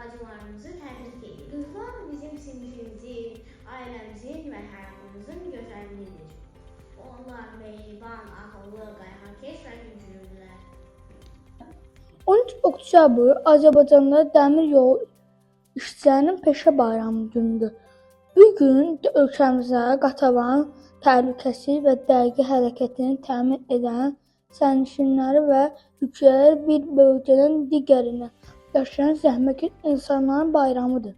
bacılarımızı təbrik edir. Qızlar bizim sinifimizin, ailəmizin və həyatımızın gözəlliyidir. Onlar mehriban, ağıllı, qayğıkeş və güclüdürlər. 13 oktyabr Azərbaycanda dəmir yolu işçilərinin peşə bayramı günüdür. Bu gün ölkəmizə qatalan, təhlükəsiz və dəqiq hərəkətini təmin edən sərnişinləri və yükləri bir bölgədən digərinə daşıyan zəhmətkeş insanların bayramıdır.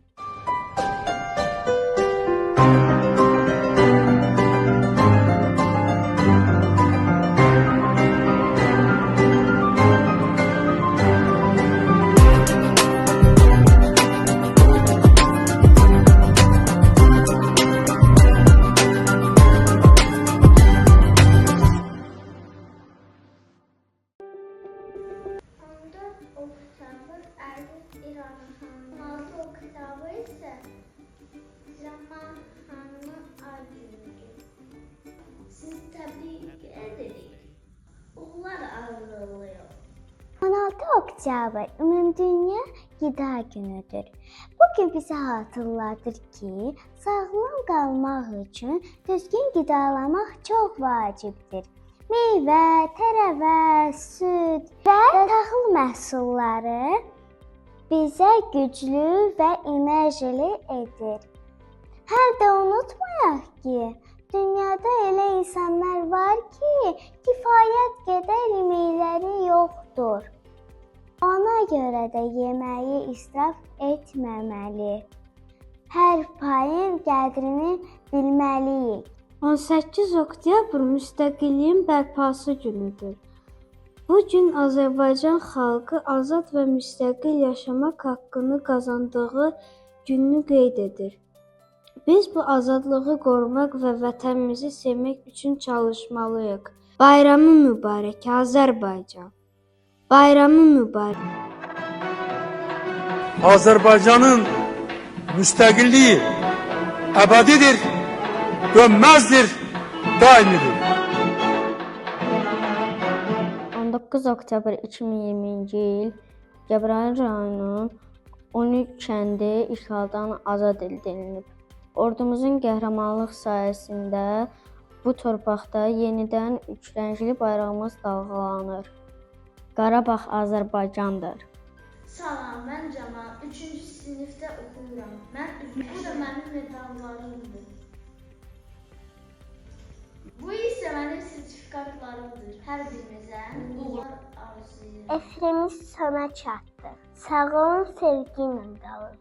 Oktyabr Əziz İranın xanımı, 6 oktyabr isə Zaman xanımın ad günüdür. Sizi təbrik edirik. Uğurlar arzulayırıq. 16 oktyabr Ümumdünya Qida Günüdür. Bugün bize hatırladır ki, sağlam qalmaq üçün düzgün qidalamaq çox vacibdir. Meyvə, tərəvəz, süd və taxıl məhsulları bizə güclü və enerjili edir. Hər də unutmayaq ki, dünyada elə insanlar var ki, kifayət qədər yeməkləri yoxdur. Ona görə də yeməyi israf etməməli. Hər payın qədrini bilməliyik. 18 oktyabr Müstəqilliyin bərpası günüdür. Bu gün Azərbaycan xalqı azad və müstəqil yaşamaq haqqını qazandığı gününü qeyd edir. Biz bu azadlığı qorumaq və vətənimizi sevmək üçün çalışmalıyıq. Bayramı mübarək Azərbaycan. Bayramı mübarək. Azərbaycanın müstəqilliyi əbədidir, dönməzdir, daimidir. 19 oktyabr 2020-ci il Cəbrayıl rayonunun 13 kəndi işğaldan azad edilib. Ordumuzun qəhrəmanlıq sayəsində bu torpaqda yenidən üçrəngli bayrağımız dalğalanır. Qarabağ Azərbaycandır. Salam, mən Camal. 3-cü sinifdə oxuyuram. Bu da mənim medallarımdır. Bu isə mənim sertifikatlarımdır. Hər birinizə uğurlar arzulayıram. Əsrimiz sona çatdı. Sağ olun, sevgi ilə qalın.